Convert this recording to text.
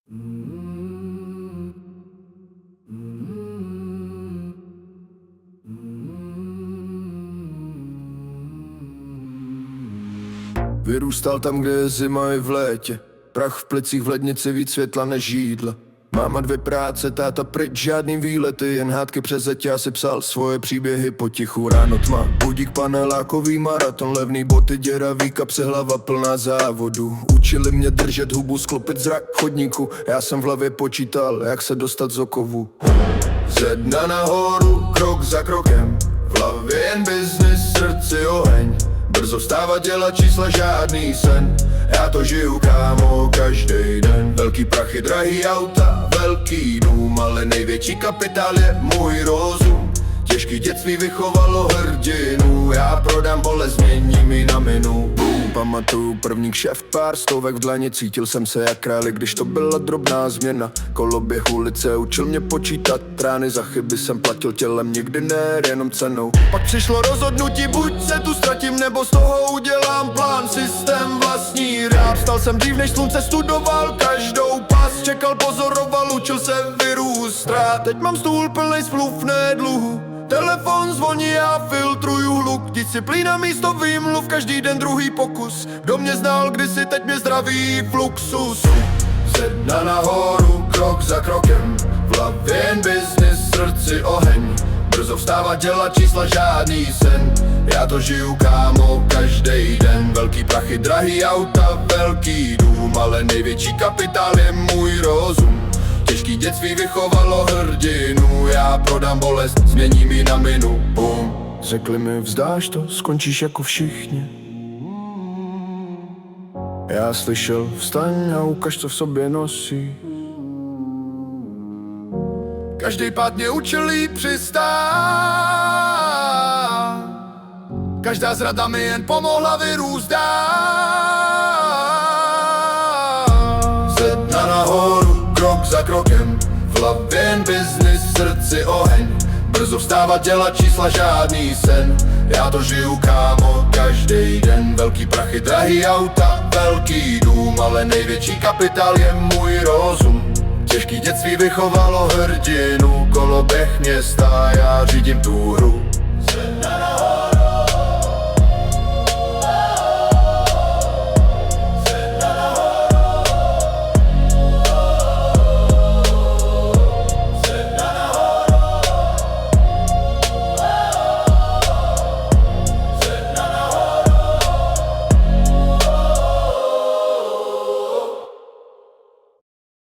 Vyrůstal tam, kde je zima i v létě. Prach v plicích, v lednici, víc světla než jídla. Máma 2 práce, táta pryč, žádný výlety, jen hádky přes zeď, já si psal svoje příběhy potichu. Ráno tma, budík, panelákový maraton, levný boty, děravý kapse, hlava plná závodu. Učili mě držet hubu, sklopit zrak chodníku, já jsem v hlavě počítal, jak se dostat z okovu. Ze dna nahoru, krok za krokem, v hlavě jen biznis, srdci oheň. Brzo vstávat, dělat čísla, žádný sen, já to žiju, kámo, každý den. Velký prachy, drahý auta, velký dům, ale největší kapitál je můj rozum. Těžký dětství vychovalo hrdinu, já prodám bolest, změním ji na minu. Pamatuju první kšeft, pár stovek v dlani, cítil jsem se jak král, když to byla drobná změna. Koloběh ulice učil mě počítat rány, za chyby jsem platil tělem, nikdy ne, jenom cenou. Pak přišlo rozhodnutí, buď se tu ztratím, nebo z toho udělám plán, systém vlastní rap. Stal jsem dřív než slunce, studoval každou pas, čekal, pozoroval, učil se vyrůst rád. Teď mám stůl plnej smluv, ne dluhu, telefon zvoní, já filtruju hluk. Disciplína místo výmluv, každý den druhý pokus. Kdo mě znal kdysi, teď mě zdraví v luxus. Ze dna nahoru, krok za krokem, v hlavě jen biznis, srdci oheň. Brzo vstávat, dělat čísla, žádný sen, já to žiju, kámo, každý den. Velký prachy, drahý auta, velký dům, ale největší kapitál je můj rozum. Těžký dětství vychovalo hrdinu, já prodám bolest, změním ji na minu. Bum. Řekli mi, vzdáš to, skončíš jako všichni. Já slyšel, vstaň a ukaž, co v sobě nosí. Každý pád mě učil jít přistát, každá zrada mi jen pomohla vyrůst dál. Ze dna nahoru, krok za krokem, v hlavě jen biznis, srdci oheň. Brzo vstávat, dělat čísla, žádný sen, já to žiju, kámo, každý den. Velký prachy, drahý auta, velký dům, ale největší kapitál je můj rozum. Těžký dětství vychovalo hrdinu, koloběh města, já řídím tu hru.